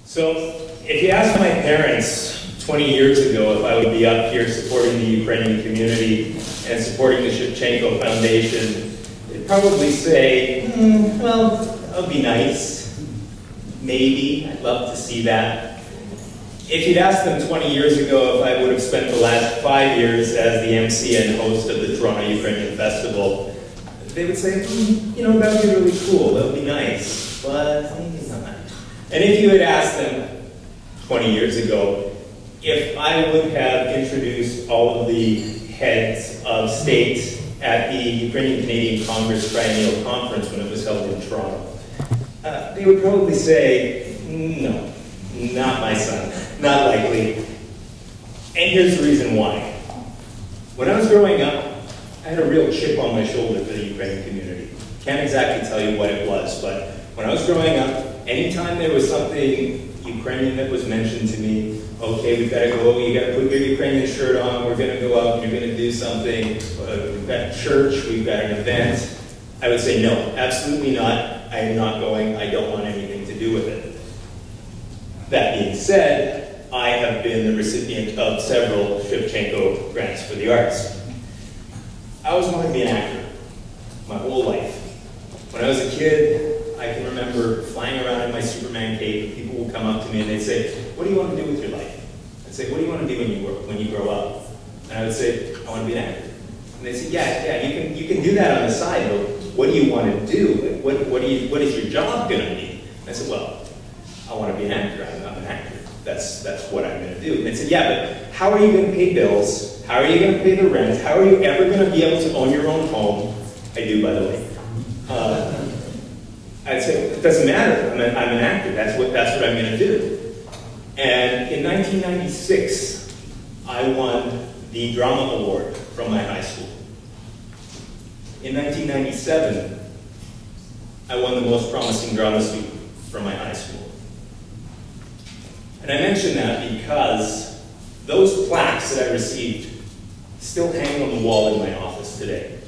So, if you asked my parents 20 years ago if I would be up here supporting the Ukrainian community and supporting the Shevchenko Foundation, they'd probably say, well, that would be nice. Maybe. I'd love to see that. If you'd asked them 20 years ago if I would have spent the last 5 years as the MC and host of the Toronto Ukrainian Festival, they would say, you know, that would be really cool, that would be nice, but maybe not. And if you had asked them 20 years ago if I would have introduced all of the heads of states at the Ukrainian-Canadian Congress Triennial Conference when it was held in Toronto, they would probably say, no, not my son, not likely. And here's the reason why. When I was growing up, I had a real chip on my shoulder for the Ukrainian community. Can't exactly tell you what it was, but when I was growing up, anytime there was something Ukrainian that was mentioned to me, okay, we've got to go, you got to put your Ukrainian shirt on, we're going to go out and you're going to do something, we've got church, we've got an event, I would say no, absolutely not, I am not going, I don't want anything to do with it. That being said, I have been the recipient of several Shevchenko grants for the arts. I always wanted to be an actor, my whole life. When I was a kid, I can remember flying around in my Superman cape, and people would come up to me and they'd say, what do you want to do with your life? I'd say, what do you want to do when you grow up? And I would say, I want to be an actor. And they'd say, yeah, you can do that on the side, but what do you want to do? What is your job going to be? And I said, well, I want to be an actor. I'm an actor. That's what I'm going to do. And they said, yeah, but how are you going to pay bills? How are you going to pay the rent? How are you ever going to be able to own your own home? I do, by the way. I'd say, it doesn't matter. I'm an actor. That's what I'm going to do. And in 1996, I won the Drama Award from my high school. In 1997, I won the Most Promising Drama Student from my high school. And I mention that because those plaques that I received still hang on the wall in my office today.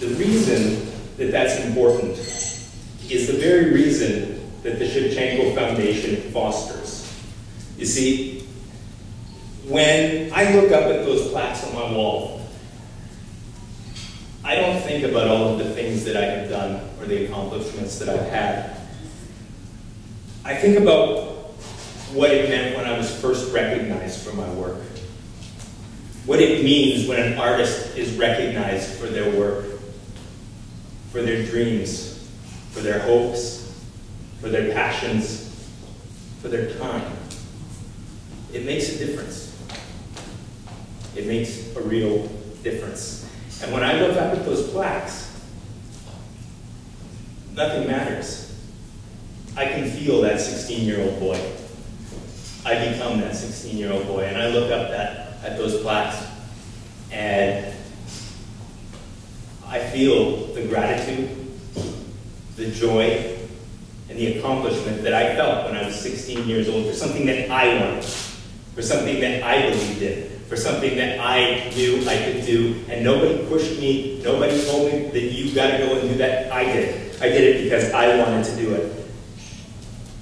The reason that that's important is the very reason that the Shevchenko Foundation fosters. You see, when I look up at those plaques on my wall, I don't think about all of the things that I have done or the accomplishments that I've had. I think about what it meant when I was first recognized for my work. What it means when an artist is recognized for their work, for their dreams, for their hopes, for their passions, for their time. It makes a difference. It makes a real difference. And when I look up at those plaques, nothing matters. I can feel that 16-year-old boy. I become that 16-year-old boy, and I look up at those plaques, and I feel the gratitude, the joy, and the accomplishment that I felt when I was 16 years old for something that I wanted, for something that I believed in, for something that I knew I could do, and nobody pushed me, nobody told me that you gotta go and do that. I did. I did it because I wanted to do it.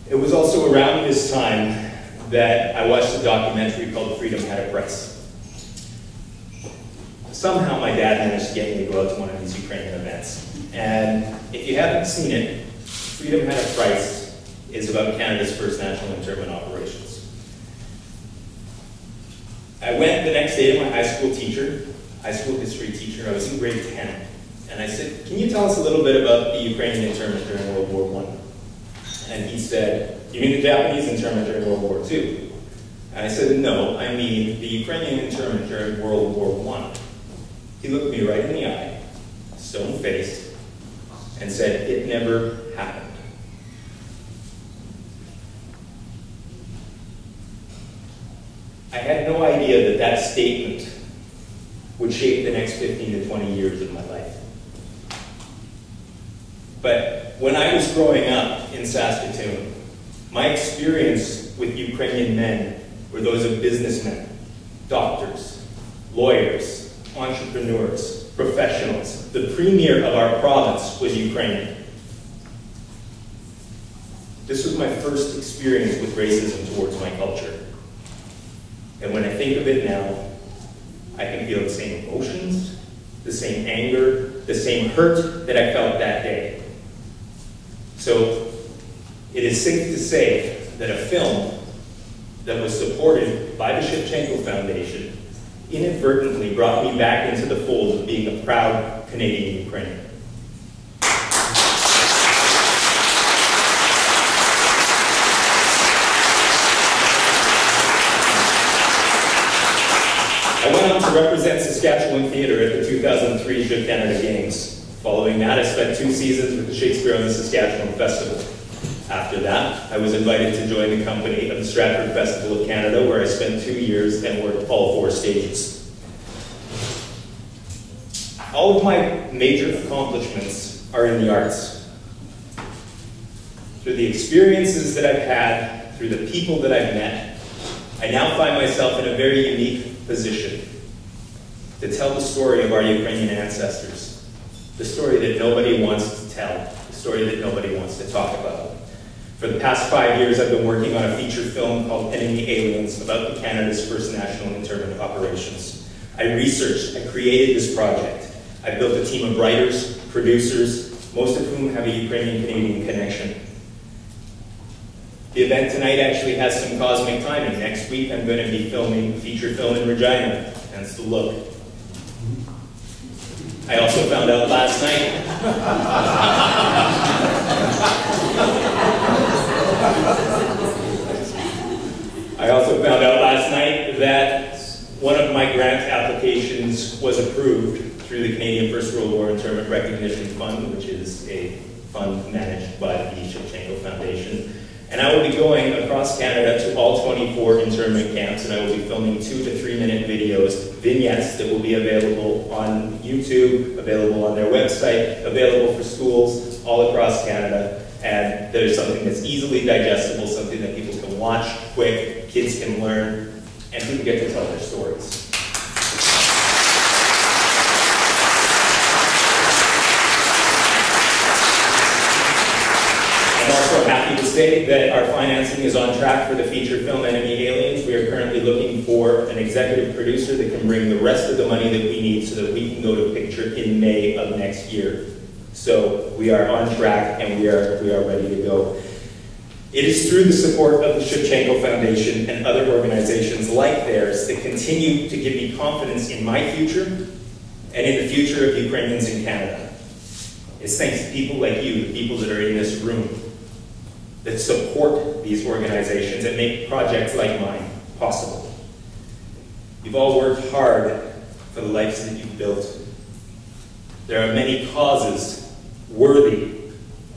It was also around this time that I watched a documentary called Freedom Had a Price. Somehow my dad managed to get me to go out to one of these Ukrainian events. And if you haven't seen it, Freedom Had a Price is about Canada's first national internment operations. I went the next day to my high school history teacher, I was in grade 10, and I said, can you tell us a little bit about the Ukrainian internment during World War I? And he said, you mean the Japanese internment during World War II? And I said, no, I mean the Ukrainian internment during World War I. He looked me right in the eye, stone-faced, and said, it never happened. I had no idea that that statement would shape the next 15 to 20 years of my life. But when I was growing up in Saskatoon, my experience with Ukrainian men were those of businessmen, doctors, lawyers, entrepreneurs, professionals. The premier of our province was Ukrainian. This was my first experience with racism towards my culture. And when I think of it now, I can feel the same emotions, the same anger, the same hurt that I felt that day. So it is safe to say that a film that was supported by the Shevchenko Foundation inadvertently brought me back into the fold of being a proud Canadian Ukrainian. I went on to represent Saskatchewan theatre at the 2003 Jeux Canada Games. Following that, I spent 2 seasons with the Shakespeare on the Saskatchewan Festival. After that, I was invited to join the company of the Stratford Festival of Canada, where I spent 2 years and worked all 4 stages. All of my major accomplishments are in the arts. Through the experiences that I've had, through the people that I've met, I now find myself in a very unique position to tell the story of our Ukrainian ancestors, the story that nobody wants to tell, the story that nobody wants to talk about. For the past 5 years, I've been working on a feature film called Enemy Aliens about the Canada's first national internment operations. I researched, I created this project. I built a team of writers, producers, most of whom have a Ukrainian-Canadian connection. The event tonight actually has some cosmic timing. Next week, I'm going to be filming a feature film in Regina, hence the look. I also found out last night that one of my grant applications was approved through the Canadian First World War Internment Recognition Fund, which is a fund managed by the Shevchenko Foundation. And I will be going across Canada to all 24 internment camps, and I will be filming 2 to 3 minute videos, vignettes that will be available on YouTube, available on their website, available for schools all across Canada. And that is something that's easily digestible, something that people can watch quick, kids can learn, and people get to tell their stories. I'm also happy to say that our financing is on track for the feature film Enemy Aliens. We are currently looking for an executive producer that can bring the rest of the money that we need so that we can go to picture in May of next year. So we are on track and we are ready to go. It is through the support of the Shevchenko Foundation and other organizations like theirs that continue to give me confidence in my future and in the future of Ukrainians in Canada. It's thanks to people like you, the people that are in this room, that support these organizations and make projects like mine possible. You've all worked hard for the lives that you've built. There are many causes worthy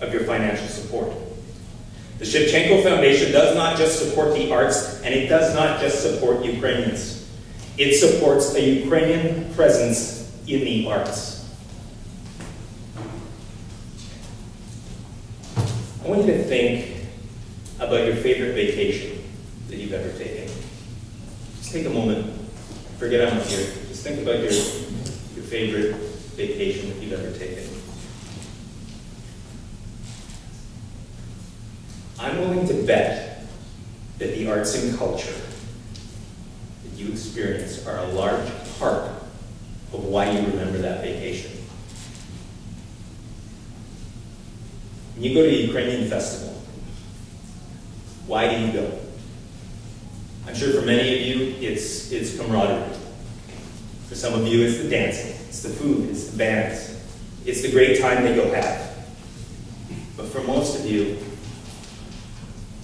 of your financial support. The Shevchenko Foundation does not just support the arts, and it does not just support Ukrainians. It supports a Ukrainian presence in the arts. I want you to think about your favorite vacation that you've ever taken. Just take a moment, forget I'm here. Just think about your favorite vacation that you've ever taken. I'm willing to bet that the arts and culture that you experience are a large part of why you remember that vacation. When you go to a Ukrainian festival, why do you go? I'm sure for many of you, it's camaraderie. For some of you, it's the dancing, it's the food, it's the bands, it's the great time that you'll have. But for most of you,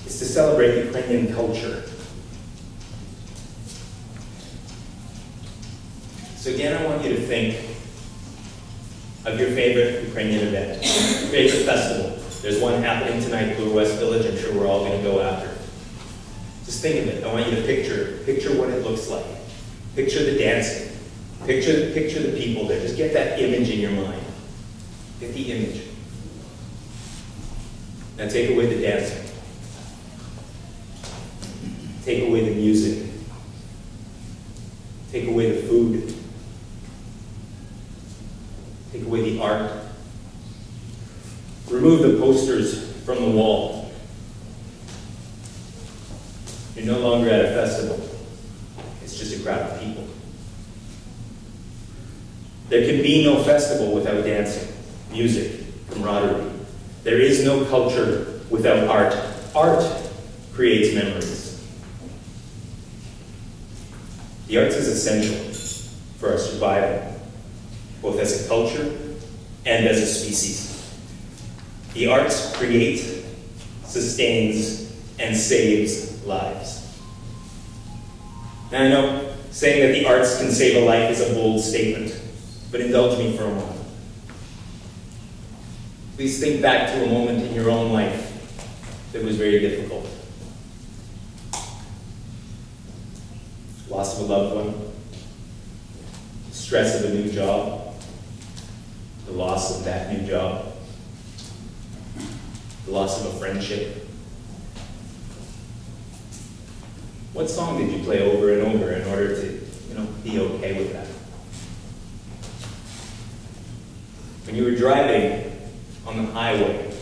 it's to celebrate Ukrainian culture. So again, I want you to think of your favorite Ukrainian event, your favorite festival. There's one happening tonight, Blue West Village. I'm sure we're all going to go after. Just think of it. I want you to picture what it looks like. Picture the dancing. Picture the people there. Just get that image in your mind. Get the image. Now take away the dancing. Take away the music. Take away the food. Take away the art. Remove the posters from the wall. You're no longer at a festival. It's just a crowd of people. There can be no festival without dancing, music, camaraderie. There is no culture without art. Art creates memories. The arts is essential for our survival, both as a culture and as a species. The arts create, sustains, and saves lives. Now I know saying that the arts can save a life is a bold statement, but indulge me for a moment. Please think back to a moment in your own life that was very difficult. Loss of a loved one, stress of a new job, the loss of that new job, the loss of a friendship. What song did you play over and over in order to, be okay with that? When you were driving on the highway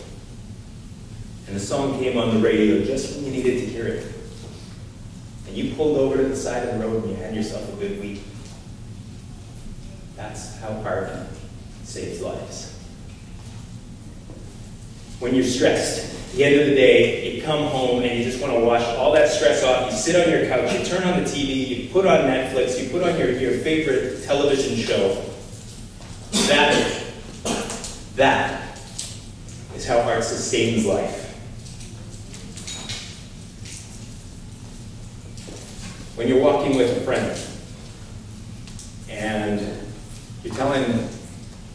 and the song came on the radio just when you needed to hear it, and you pulled over to the side of the road and you had yourself a good week. That's how art saves lives. When you're stressed, at the end of the day, you come home and you just want to wash all that stress off. You sit on your couch, you turn on the TV, you put on Netflix, you put on your favorite television show. That is how art sustains life. When you're walking with a friend and you're telling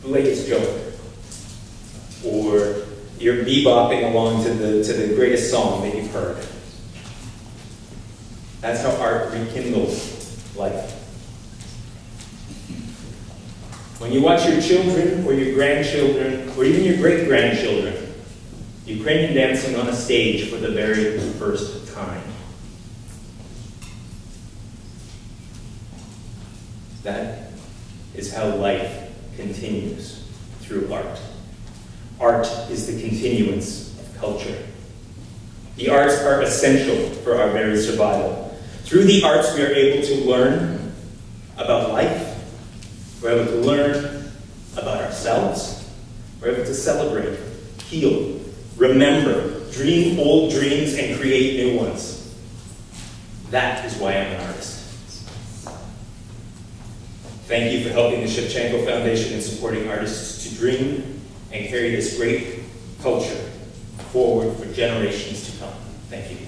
the latest joke, or you're bebopping along to the greatest song that you've heard, that's how art rekindles life. When you watch your children or your grandchildren or even your great-grandchildren Ukrainian dancing on a stage for the very first time, that is how life continues through art. Art is the continuance of culture. The arts are essential for our very survival. Through the arts, we are able to learn about life. We're able to learn about ourselves. We're able to celebrate, heal, remember, dream old dreams, and create new ones. That is why I'm an artist. Thank you for helping the Shevchenko Foundation in supporting artists to dream and carry this great culture forward for generations to come. Thank you.